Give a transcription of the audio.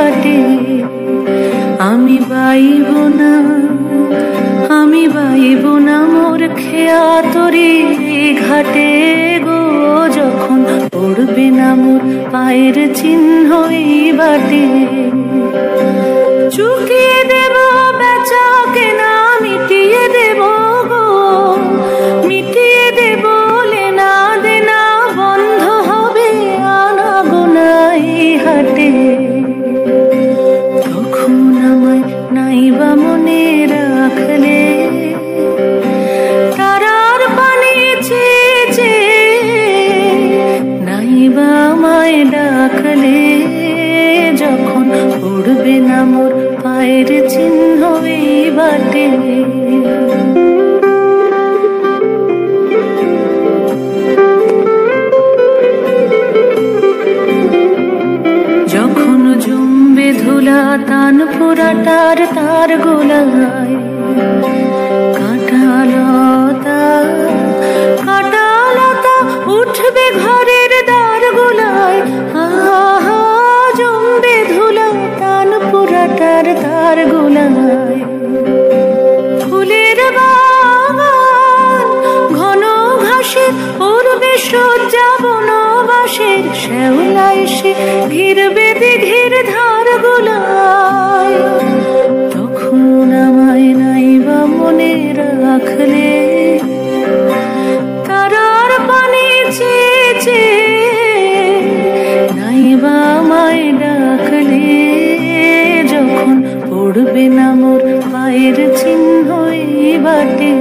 বাটে। আমি বাইব না, আমি বাইব না মোর খেয়া তরি ঘাটে গো, যখন পড়বে না মোর পায়ের চিহ্ন এই বাটে। চুকিয়ে দেব বেচা কেনা, মিটিয়ে দেব গো, মিটিয়ে দেব লেনা দেনা, বন্ধ হবে আনা গোনা এই হাটে। তখন আমায় নাইবা মনে রাখলে, তারার পানে চেয়ে চেয়ে নাইবা আমায় ডাকলে, যখন পড়বে না মোর পায়ের চিহ্ন এই বাটে। যখন জমবে ধুলা তান পুরাটার তার গোলায়, কাঁটালতা কাঁটালতা উঠবে ঘরের দ্বার গোলায়। আহা জমবে ধুলা তান পুরাটার তার গোলায়। ফুলের বাগান ঘন ঘাসের পূর্বে সজ্জা বনবাসের, শ্যাওলা এসে ঘিরবে দিঘির ধার গোলায়। তখন আমায় নাইবা মনে রাখলে, তারার পানে চেয়ে চেয়ে নাইবা আমায় ডাকলে, যখন পড়বে না মোর পায়ের চিহ্ন এই বাটে।